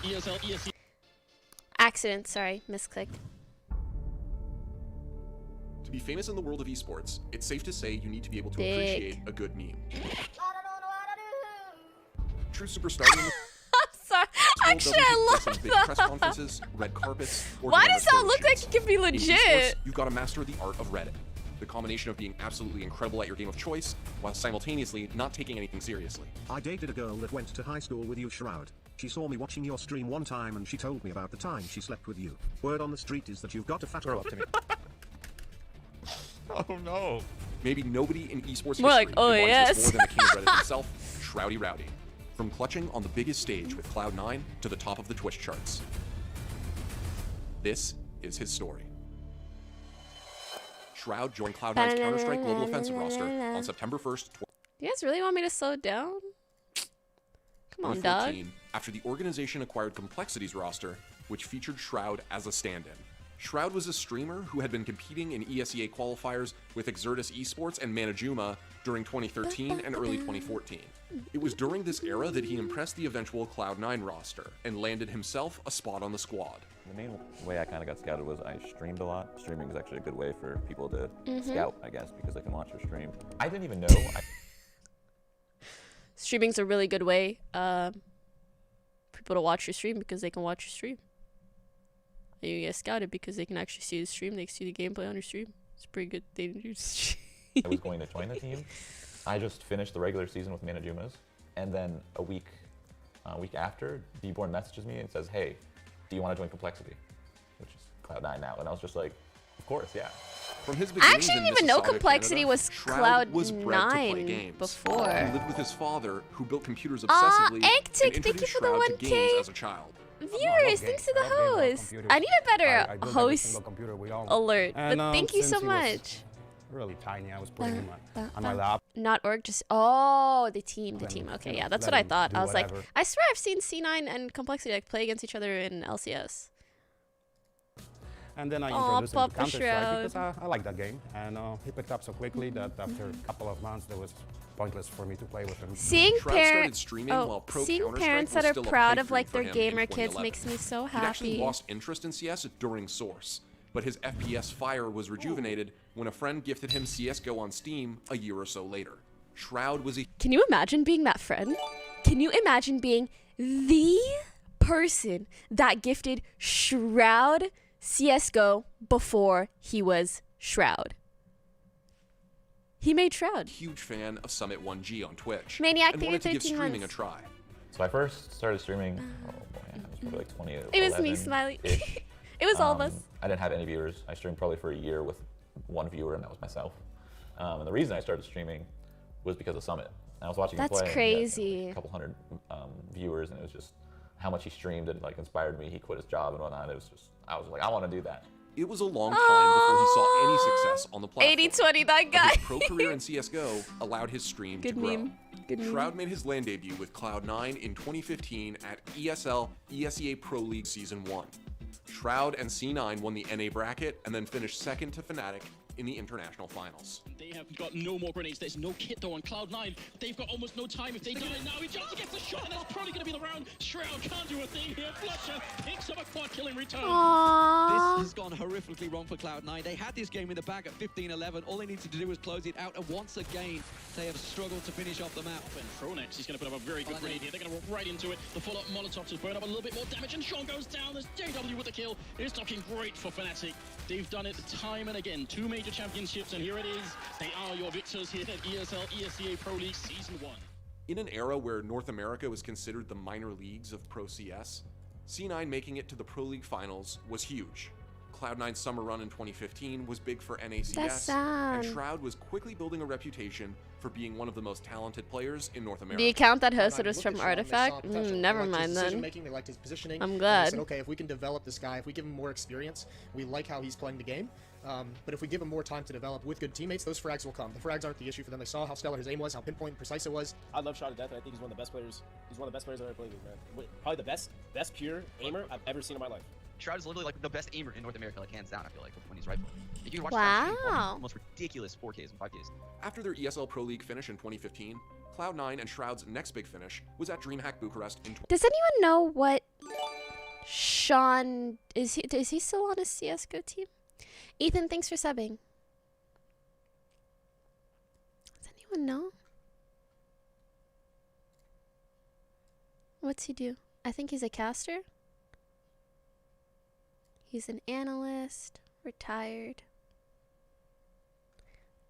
ESL, ESC. Accident, sorry, misclicked. To be famous in the world of esports, it's safe to say you need to be able to appreciate a good meme. True superstardom. Sorry, actually I love big press conferences, red carpets. Why does that look like it could be In legit? esports, you've got to master the art of Reddit. The combination of being absolutely incredible at your game of choice, while simultaneously not taking anything seriously. I dated a girl that went to high school with you, Shroud. She saw me watching your stream one time and she told me about the time she slept with you. Word on the street is that you've got a fat girl up to me. Oh no. Maybe nobody in esports More history like, oh, embodies yes. this more than the king of Reddit himself, Shroudy Rowdy. From clutching on the biggest stage with Cloud9 to the top of the Twitch charts. This is his story. Shroud joined Cloud9's Counter-Strike Global Offensive roster on September 1st, You guys really want me to slow it down? Come on, dog. 2014, after the organization acquired Complexity's roster, which featured Shroud as a stand-in. Shroud was a streamer who had been competing in ESEA qualifiers with Exertus Esports and Manajuma during 2013 and early 2014. It was during this era that he impressed the eventual Cloud9 roster and landed himself a spot on the squad. The main way I kind of got scouted was I streamed a lot. Streaming is actually a good way for people to scout, I guess, because they can watch your stream. I didn't even know. Streaming's a really good way for people to watch your stream because they can watch your stream. And you get scouted because they can actually see the stream. They can see the gameplay on your stream. It's a pretty good thing to do. I was going to join the team. I just finished the regular season with Manajumas, and then a week after, Dborn messages me and says, "Hey, do you want to join Complexity?" Which is Cloud9 now, and I was just like, "Of course, yeah." From his I beginnings actually didn't in even know Mississauga, Complexity Canada, was Shroud was bred to play Cloud9 games. before. He lived with his father, who built computers Aw, obsessively Ektik, and thank you introduced for the Shroud to 1K. games as a child. Viewers, thanks to the host. I need a better host alert, but thank you so much. Really tiny. I was putting him on my lap. Not org, just the team. Okay, yeah, that's what I thought. I was like, I swear I've seen C9 and Complexity like play against each other in LCS. And then I Aw, introduced him to Papa Counter-Strike Shroud. because I like that game. And he picked up so quickly that after a couple of months, it was pointless for me to play with him. Seeing Shroud started streaming while pro seeing Counter-Strike parents was that are still a proud pipe of like dream their for him in gamer kids 2011. makes me so He'd actually happy. lost interest in CS during Source, but his FPS fire was rejuvenated when a friend gifted him CSGO on Steam a year or so later. Shroud was a Can you imagine being that friend? Can you imagine being the person that gifted Shroud CSGO before he was Shroud? He made Shroud. huge fan of Summit 1G on Twitch Maniac, and thank you wanted to give 13 streaming a months. try. So I first started streaming, oh boy, it was probably like 20. It was me, Smiley. It was all of us. I didn't have any viewers. I streamed probably for a year with one viewer, and that was myself. And the reason I started streaming was because of Summit. I was watching him That's play. crazy. And he had, a couple hundred viewers, and it was just how much he streamed and like inspired me. He quit his job and whatnot. It was just, I was like, I want to do that. It was a long time before he saw any success on the platform. 80-20, that But guy. his pro career in CSGO allowed his stream Good to grow. meme. Good meme. Shroud made his LAN debut with Cloud9 in 2015 at ESL ESEA Pro League Season 1. Shroud and C9 won the NA bracket and then finished second to Fnatic in the international finals. They have got no more grenades. There's no kit though on Cloud9. They've got almost no time. If they get it now, he jumps, he gets the shot, and that's probably going to be the round. Shroud can't do a thing here. Flusher picks up a quad kill in return. Aww. This has gone horrifically wrong for Cloud9. They had this game in the bag at 15-11. All they needed to do was close it out, and once again, they have struggled to finish off the map. And Fronex, he's going to put up a very good grenade here. They're going to walk right into it. The follow-up Molotov to burn up a little bit more damage, and Sean goes down. There's JW with the kill. It's looking great for Fnatic. They've done it time and again. 2 major championships, and here it is. They are your victors here at ESL ESEA Pro League Season 1. In an era where North America was considered the minor leagues of Pro CS, C9 making it to the Pro League Finals was huge. Cloud9's summer run in 2015 was big for That's NACS, sad. and Shroud was quickly building a reputation for being one of the most talented players in North America. The account that hosted Cloud9 was looked from at Shroud and they saw Artifact? potential. Never They liked his mind then. decision-making, they liked his positioning. I'm and glad. they said, okay, if we can develop this guy, if we give him more experience, we like how he's playing the game. But if we give him more time to develop with good teammates, those frags will come. The frags aren't the issue for them. They saw how stellar his aim was, how pinpoint and precise it was. I love Shroud to death, and I think he's one of the best players. He's one of the best players I've ever played with, man. Probably the best pure aimer I've ever seen in my life. Shroud is literally like the best aimer in North America, like hands down. I feel like when he's rifling. You can watch Wow. Shroud shoot the most ridiculous 4Ks and 5Ks. After their ESL Pro League finish in 2015, Cloud9 and Shroud's next big finish was at DreamHack Bucharest in Does anyone know what Sean, is he still on a CS:GO team? Ethan, thanks for subbing. Does anyone know? What's he do? I think he's a caster. He's an analyst, retired.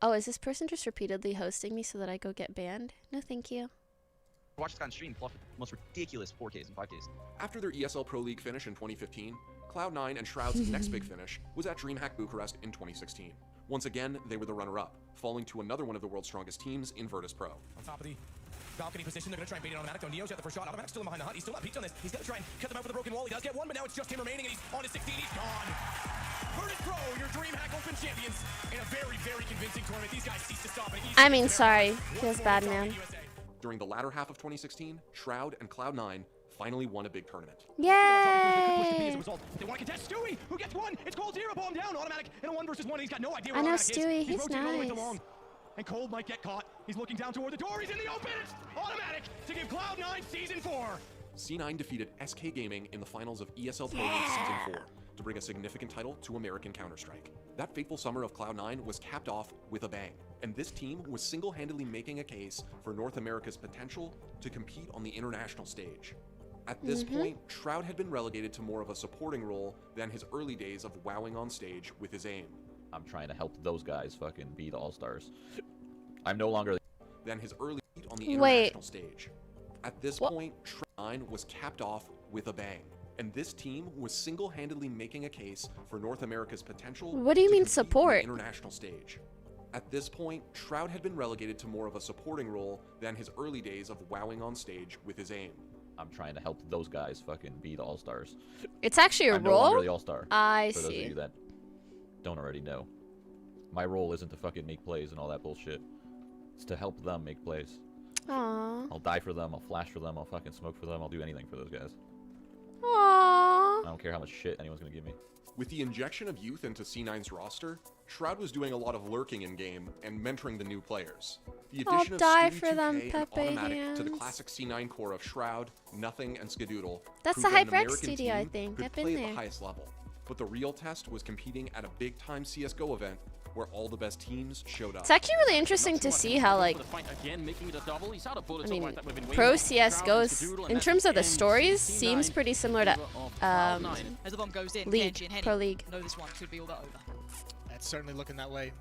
Oh, is this person just repeatedly hosting me so that I go get banned? No, thank you. Watch this guy on stream pull off the most ridiculous 4Ks and 5Ks. After their ESL Pro League finish in 2015, Cloud9 and Shroud's next big finish was at DreamHack Bucharest in 2016. Once again, they were the runner-up, falling to another one of the world's strongest teams in Virtus Pro. On top of the balcony position, they're going to try and bait it on Automatic. Neo's got the first shot. Automatic's still in behind the hut. He's still not peaked on this. He's going to try and cut them out with a broken wall. He does get one, but now it's just him remaining, and he's on to 16. He's gone. Virtus Pro, your DreamHack Open champions in a very, very convincing tournament. These guys cease to stop. I mean, sorry. Feels bad, man. During the latter half of 2016, Shroud and Cloud9 finally won a big tournament. Yay! They want to contest Stewie, who gets one. It's Cold zero bomb down. Automatic in a 1 versus 1. He's got no idea where I know Automatic Stewie. is. He's rotating all the way nice. along. And Cold might get caught. He's looking down toward the door. He's in the open. It's Automatic to give Cloud9 Season 4. C9 defeated SK Gaming in the finals of ESL Pro League Season 4 to bring a significant title to American Counter-Strike. That fateful summer of Cloud9 was capped off with a bang, and this team was single-handedly making a case for North America's potential to compete on the international stage. At this point, Shroud had been relegated to more of a supporting role than his early days of wowing on stage with his aim. I'm trying to help those guys fucking be the all-stars. I'm no longer Than his early on the international stage. At this point, Shroud was capped off with a bang, and this team was single-handedly making a case for North America's potential. What do you to mean compete on support? the international stage. At this point, Shroud had been relegated to more of a supporting role than his early days of wowing on stage with his aim. I'm trying to help those guys fucking be the all-stars. It's actually a I'm role? no longer the all-star. I for those see. of you that don't already know. My role isn't to fucking make plays and all that bullshit. It's to help them make plays. Aww. I'll die for them, I'll flash for them, I'll fucking smoke for them, I'll do anything for those guys. Aww. I don't care how much shit anyone's gonna give me. With the injection of youth into C9's roster, Shroud was doing a lot of lurking in-game and mentoring the new players. The addition of die Stewie for 2K them, and Pepe Automatic to the hands. classic C9 core of Shroud, Nothing, and Skadoodle That's proved the that an Hyperx American studio, I team think. could I've been play at there. the highest level. But the real test was competing at a big-time CSGO event where all the best teams showed up. It's actually really interesting to see how, like, I mean, pro CSGO, in terms of the stories, seems pretty similar to As the bomb goes in, League, Genji and Pro Henny League. know this one could be all but over. That's certainly looking that way.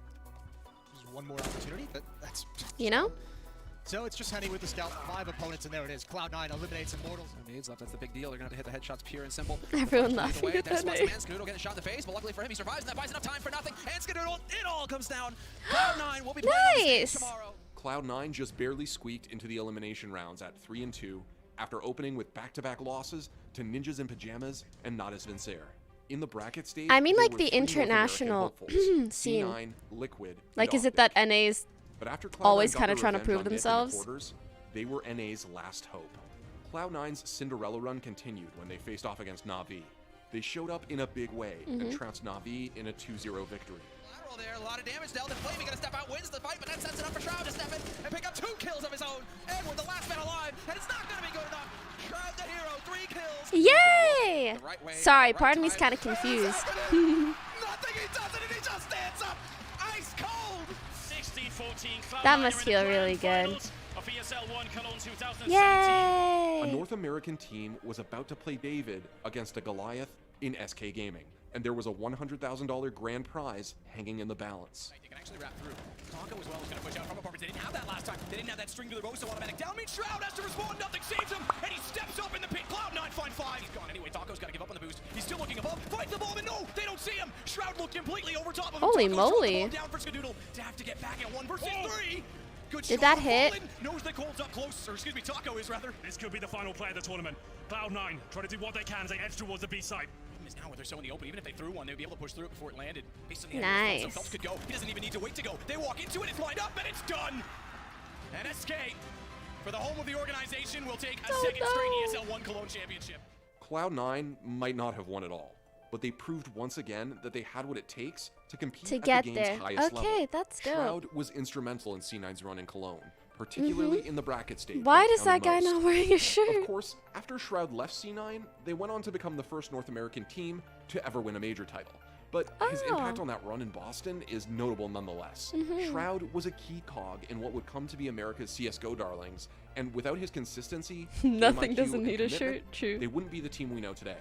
There's one more opportunity, but that's... You know? So it's just Henny with the scout, 5 opponents, and there it is. Cloud9 eliminates Immortals. No needs left, that's the big deal. They're going to have to hit the headshots pure and simple. Everyone laughing at There's that Skadoodle name. getting shot in the face, but luckily for him, he survives, and that buys enough time for Nothing. And Skadoodle, it all comes down. Cloud9 will be playing on stage Nice! tomorrow. Cloud9 just barely squeaked into the elimination rounds at 3-2 after opening with back-to-back losses to Ninjas in Pajamas and Nadas Vencer. In the bracket stage, I mean, there like, were the 3 North American international hopefuls, scene. C9, Liquid, Like, and is it Optic. that NA's But after Cloud9 always got kind of their trying to revenge prove on Nick in the themselves? quarters, they were NA's last hope. Cloud9's Cinderella run continued when they faced off against Na'Vi. They showed up in a big way and trounced Na'Vi in a 2-0 victory. Lateral there, a lot of damage. Delta Flaming gonna step out, wins the fight, but that sets it up for Shroud to step in and pick up 2 kills of his own. Edward, the last man alive, and it's not gonna be good enough. Shroud the hero, 3 kills. Yay! The right way, Sorry, the right part of me's time. kind of confused. Nothing, he does it, and he just stands up. Ice cold. 16-14. That must feel really good. Of ESL 1 Cologne 2017. Yay! A North American team was about to play David against a Goliath in SK Gaming, and there was a $100,000 grand prize hanging in the balance. They can actually wrap through. Taco as well is going to push out from apartments. They didn't have that last time. They didn't have that string to the bow, so Automatic down means Shroud has to respond. Nothing saves him, and he steps up in the pit. Cloud9 find 5. He's gone anyway. Taco's got to give up on the boost. He's still looking above. Fights the bomb, and no, they don't see him. Shroud looked completely over top of him. Holy Taco's thrown the moly. ball down for Skadoodle to have to get back at 1 versus 3. Good Did shot that hit? falling. Knows that Cold's up close, or excuse me, Taco is rather. This could be the final play of the tournament. Cloud9 try to do what they can as they edge towards the B side. Is now when they're so in the open, even if they threw one, they'd be able to push through it before it landed. Based on the Nice. so Phelps could go. He doesn't even need to wait to go. They walk into it, it's lined up, and it's done. And SK, for the home of the organization, will take a second straight ESL 1 Cologne championship. Cloud9 might not have won it all, but they proved once again that they had what it takes to compete To at get the game's there. highest level. Okay, that's dope. Shroud was instrumental in C9's run in Cologne, particularly in the bracket stage. Why where it does that guy counted not most. wearing a shirt? Of course, after Shroud left C9, they went on to become the first North American team to ever win a major title. But his impact on that run in Boston is notable nonetheless. Shroud was a key cog in what would come to be America's CSGO darlings, and without his consistency, Nothing game IQ, doesn't and need a commitment, shirt, true. they wouldn't be the team we know today.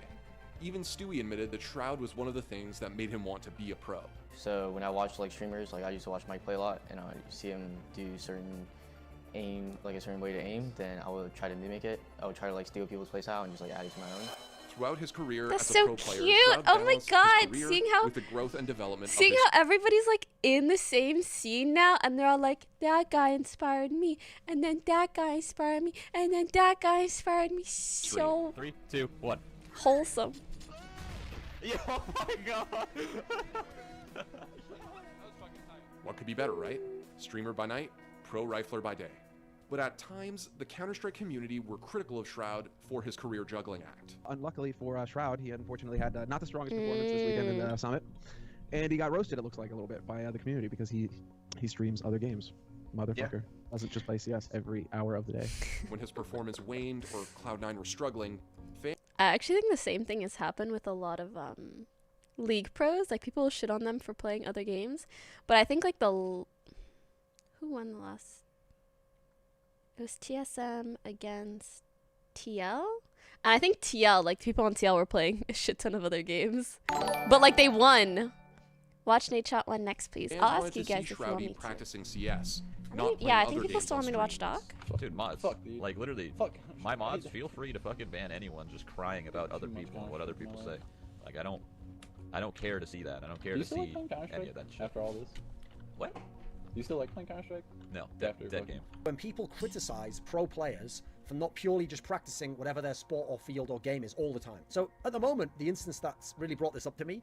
Even Stewie admitted that Shroud was one of the things that made him want to be a pro. So when I watch like streamers, like I used to watch Mike play a lot, and I see him do certain aim, like a certain way to aim, then I would try to mimic it. I would try to like steal people's playstyle and just like add it to my own. Throughout his career That's as a so pro player, cute. Shroud Oh my balanced his God, career seeing how- with the growth and development of Seeing his how everybody's like in the same scene now, and they're all like, that guy inspired me, and then that guy inspired me, and then that guy inspired me. So 3, 2, 1. wholesome. Oh my god! What could be better, right? Streamer by night, pro rifler by day. But at times, the Counter-Strike community were critical of Shroud for his career juggling act. Unluckily for Shroud, he unfortunately had not the strongest performance this weekend in the Summit. And he got roasted, it looks like, a little bit by the community because he streams other games. Motherfucker. Doesn't just play CS every hour of the day. When his performance waned or Cloud9 were struggling, I actually think the same thing has happened with a lot of League pros. Like, people shit on them for playing other games. But I think, like, who won the last? It was TSM against TL? And I think TL, like, people on TL were playing a shit ton of other games. But, like, they won. Watch Nate Shot 1 next, please. fans I'll wanted ask you to see guys if you want Shroudy me to. practicing CS. I Not think- playing yeah, I other think people games still want on me to watch stream. Doc. Dude, mods. Fuck, dude. Like, literally, Fuck. my mods, feel free to fucking ban anyone just crying about other people and what other people say. Like, I don't care to see that. I don't care Do you to still like see playing Counter-Strike any of that shit. after all this? What? Do you still like playing Counter-Strike? No, After dead fucking- game. When people criticize pro players for not purely just practicing whatever their sport or field or game is all the time. So at the moment, the instance that's really brought this up to me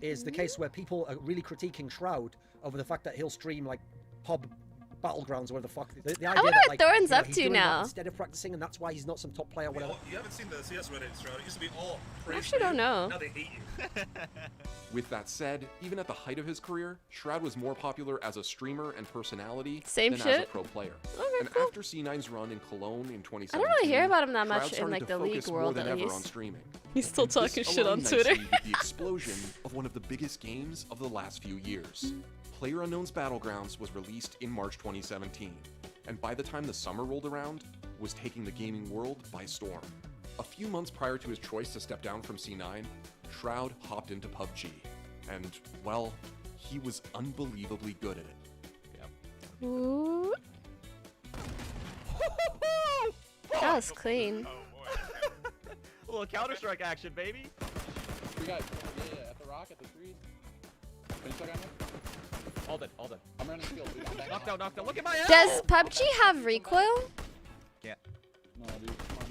is the case where people are really critiquing Shroud over the fact that he'll stream like pub battlegrounds or whatever the fuck. The idea wonder that, what like, Thorin's up he's to doing that now. instead of practicing, and that's why he's not some top player or whatever. You haven't seen the CS Reddit, Shroud. It used to be all I actually don't know. Now they hate you. With that said, even at the height of his career, Shroud was more popular as a streamer and personality Same than as a shit. pro player. Okay, and cool. after C9's run in Cologne in 2017, I don't really hear about him that Shroud much in started like to the focus League more world than at ever on least. streaming. He's still And talking this shit on aligned Twitter. nicely with the explosion of one of the biggest games of the last few years. PlayerUnknown's Battlegrounds was released in March 2017, and by the time the summer rolled around, was taking the gaming world by storm. A few months prior to his choice to step down from C9, Shroud hopped into PUBG, and, well, he was unbelievably good at it. Ooh. That was clean. A little Counter-Strike action, baby. We got, at the rock, at the trees. Finish that guy, man? All dead, all dead. I'm running field, dude. I'm back. Knocked out, knocked out. Look at my ass! Does PUBG have recoil? Can't. No, dude, come on.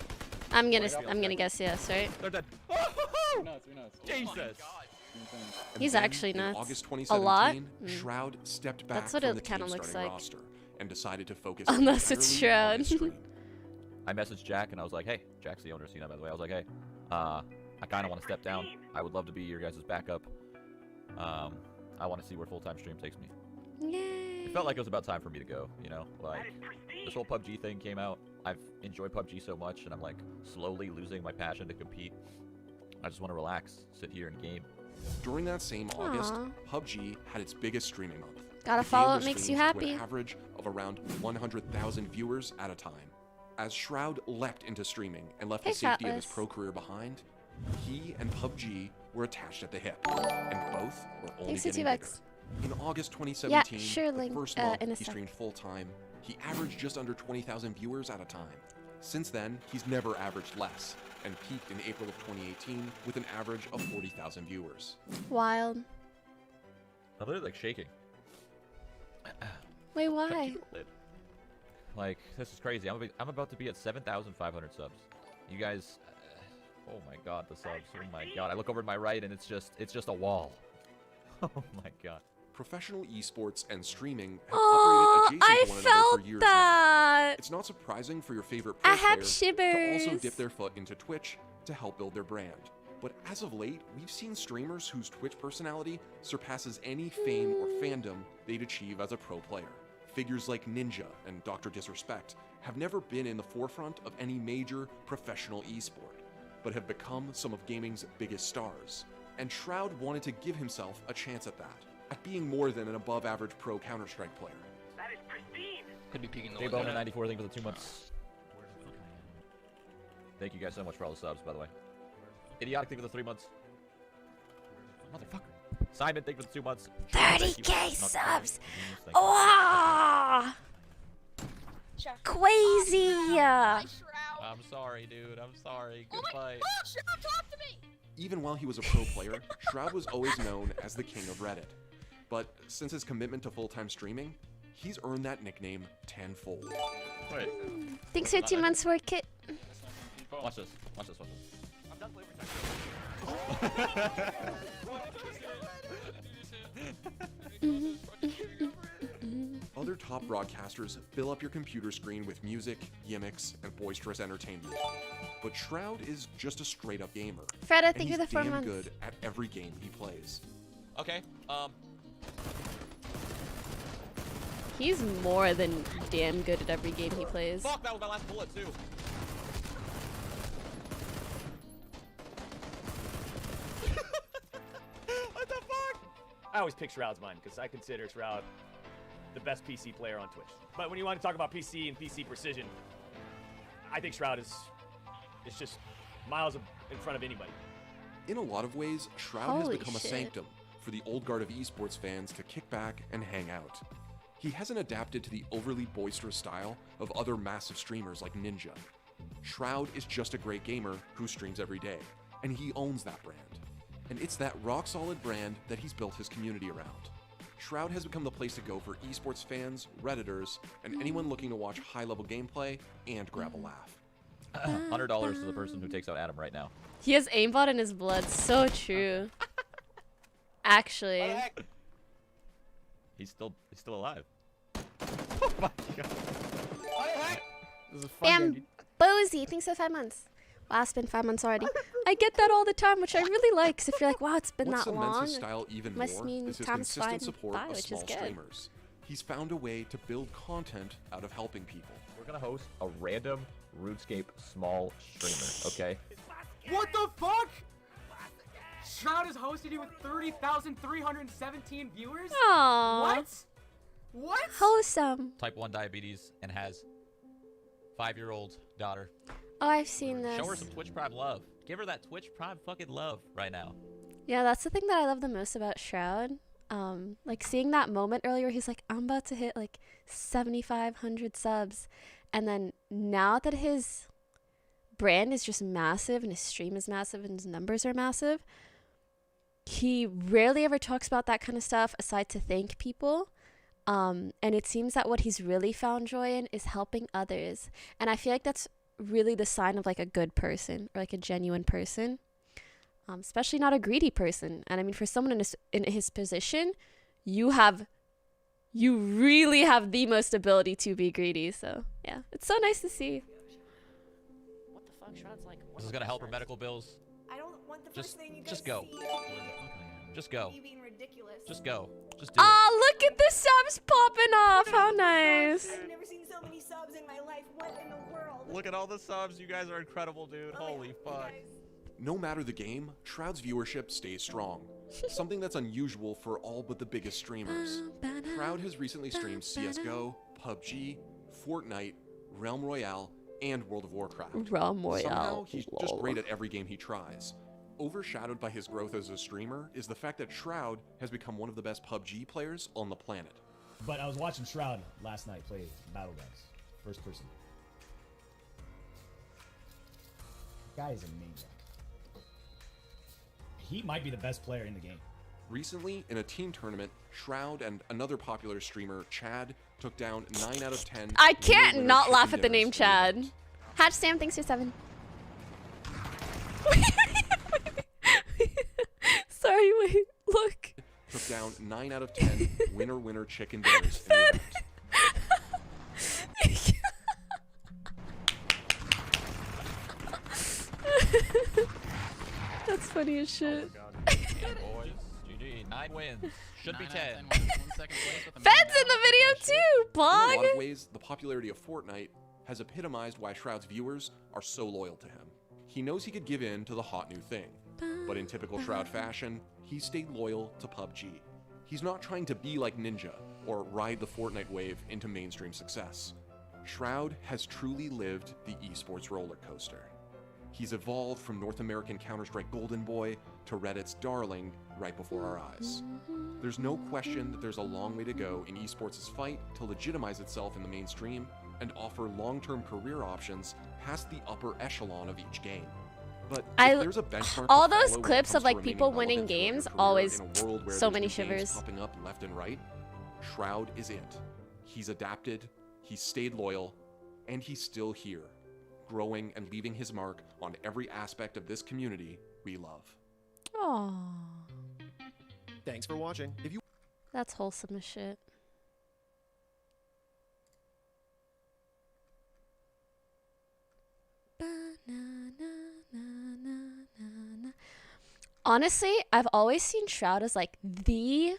I'm gonna guess yes, right? They're dead. You're nuts, you're nuts. Jesus. And He's then, actually in nuts. August A lot? 2017, Shroud stepped back That's what from it the kinda team looks starting like. roster and decided to focus Unless it's entirely on his Shroud. stream. I messaged Jack and I was like, hey, Jack's the owner of C9, by the way. I was like, hey, I kind of want to step down. I would love to be your guys' backup. I want to see where full-time stream takes me. Yay. It felt like it was about time for me to go, you know? Like, this whole PUBG thing came out. I've enjoyed PUBG so much, and I'm, like, slowly losing my passion to compete. I just want to relax, sit here and game. During that same August, Aw. PUBG had its biggest streaming month. Gotta The game follow was what makes streamed you to happy. an average of around 100,000 viewers at a time. As Shroud leapt into streaming and left Hey, the safety of his Fatless. pro career behind, he and PUBG were attached at the hip, and both were only Thanks to getting T-Vex. bigger. In August 2017, sure, the Link, first in month a he sec. streamed full-time, he averaged just under 20,000 viewers at a time. Since then, he's never averaged less, and peaked in April of 2018 with an average of 40,000 viewers. Wild. I'm literally, like, shaking. Wait, why? Like, this is crazy. I'm about to be at 7,500 subs. You guys, oh my god, the subs. Oh my god. I look over to my right and it's just a wall. Oh my god. Professional esports and streaming have Oh, operated adjacent to one another for years now. that. It's not surprising for your favorite pro I have players to also shivers. dip their foot into Twitch to help build their brand. But as of late, we've seen streamers whose Twitch personality surpasses any fame or fandom they'd achieve as a pro player. figures like Ninja and Dr. Disrespect have never been in the forefront of any major professional esport, but have become some of gaming's biggest stars. And Shroud wanted to give himself a chance at that, at being more than an above-average pro Counter-Strike player. That is pristine. Could be peeking the Dave window. Bowman 94, thank you for the 2 months. Thank you guys so much for all the subs, by the way. Idiotic, thank you for the 3 months. Motherfucker. Simon, thank you for the 2 months. 30K subs! Wow! Crazy! I'm sorry, dude. I'm sorry. Good fight. Shroud, talk to me! Even while he was a pro player, Shroud was always known as the king of Reddit. But since his commitment to full-time streaming, he's earned that nickname tenfold. Wait. Thanks for 2 months work, Kit. Watch this. Watch this. Watch this. I'm done playing Other top broadcasters fill up your computer screen with music, gimmicks, and boisterous entertainment. But Shroud is just a straight-up gamer. Fred, I and think he's you're the 4 damn months. good at every game he plays. Okay, He's more than damn good at every game he plays. Fuck, that was my last bullet, too. What the fuck? I always pick Shroud's mind because I consider Shroud the best PC player on Twitch. But when you want to talk about PC and PC precision, I think Shroud is just miles in front of anybody. In a lot of ways, Shroud has Holy become shit. a sanctum for the old guard of esports fans to kick back and hang out. He hasn't adapted to the overly boisterous style of other massive streamers like Ninja. Shroud is just a great gamer who streams every day, and he owns that brand. And it's that rock-solid brand that he's built his community around. Shroud has become the place to go for esports fans, Redditors, and anyone looking to watch high-level gameplay and grab a laugh. $100 to the person who takes out Adam right now. He has aimbot in his blood. So true. Actually. He's still alive. Oh my god. This is a fun game. Bambozy, thanks for 5 months. Wow, it's been 5 months already. I get that all the time, which I really like. Because if you're like, wow, it's been What that cements long, his style even must more mean is his time's fine consistent support by, of which is small good. streamers. He's found a way to build content out of helping people. We're gonna host a random RuneScape small streamer, okay? What the fuck? Shroud has hosted you with 30,317 viewers? Aww. What? What? Wholesome. Type 1 diabetes and has 5-year-old daughter. Oh, I've seen this. Show her some Twitch Prime love. Give her that Twitch Prime fucking love right now. Yeah, that's the thing that I love the most about Shroud. Like seeing that moment earlier, he's like, I'm about to hit like 7,500 subs. And then now that his brand is just massive and his stream is massive and his numbers are massive, he rarely ever talks about that kind of stuff aside to thank people. And it seems that what he's really found joy in is helping others. And I feel like that's really the sign of like a good person or like a genuine person. Especially not a greedy person. And I mean, for someone in his position, you really have the most ability to be greedy. So yeah, it's so nice to see. What the fuck? Shroud's like, This is gonna help her medical bills. I don't want the first thing you guys Just go. see. Just go. You being ridiculous. Just go. Just do it. Oh, look at the subs popping off. How nice. I've never seen so many subs in my life. What in the world? Look at all the subs. You guys are incredible, dude. Holy fuck. No matter the game, Shroud's viewership stays strong. Something that's unusual for all but the biggest streamers. Shroud has recently streamed CSGO, PUBG, Fortnite, Realm Royale, and World of Warcraft. Realm Royale. Somehow, he's just lol. great at every game he tries. Overshadowed by his growth as a streamer is the fact that Shroud has become one of the best PUBG players on the planet. But I was watching Shroud last night play Battlegrounds, first person. The guy is a maniac. He might be the best player in the game. Recently, in a team tournament, Shroud and another popular streamer, Chad, took down 9 out of 10. I can't winner not chicken laugh at the dinners name in Chad. Hatch Sam, thanks for 7. Sorry, wait, look. Took down 9 out of 10 winner chicken dinners in the event. That's funny as shit. Boys, GG. GG. 9 wins. Should be 10. Fed's in the video too, In a lot Pog. of ways, the popularity of Fortnite has epitomized why Shroud's viewers are so loyal to him. He knows he could give in to the hot new thing, but in typical Shroud fashion, he stayed loyal to PUBG. He's not trying to be like Ninja or ride the Fortnite wave into mainstream success. Shroud has truly lived the esports roller coaster. He's evolved from North American Counter-Strike golden boy to Reddit's darling right before our eyes. There's no question that there's a long way to go in esports' fight to legitimize itself in the mainstream and offer long-term career options past the upper echelon of each game. But if there's a benchmark all to those follow when it clips comes of to like remaining people winning relevant throughout your games career always in a world where so there's many new games shivers. popping up left and right, Shroud is it. He's adapted, he's stayed loyal, and he's still here, growing and leaving his mark on every aspect of this community we love. Aww. Thanks for watching. If you That's wholesome as shit. Honestly, I've always seen Shroud as like the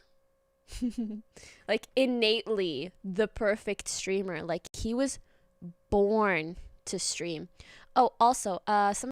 like innately the perfect streamer. Like he was born to stream. Oh, also, some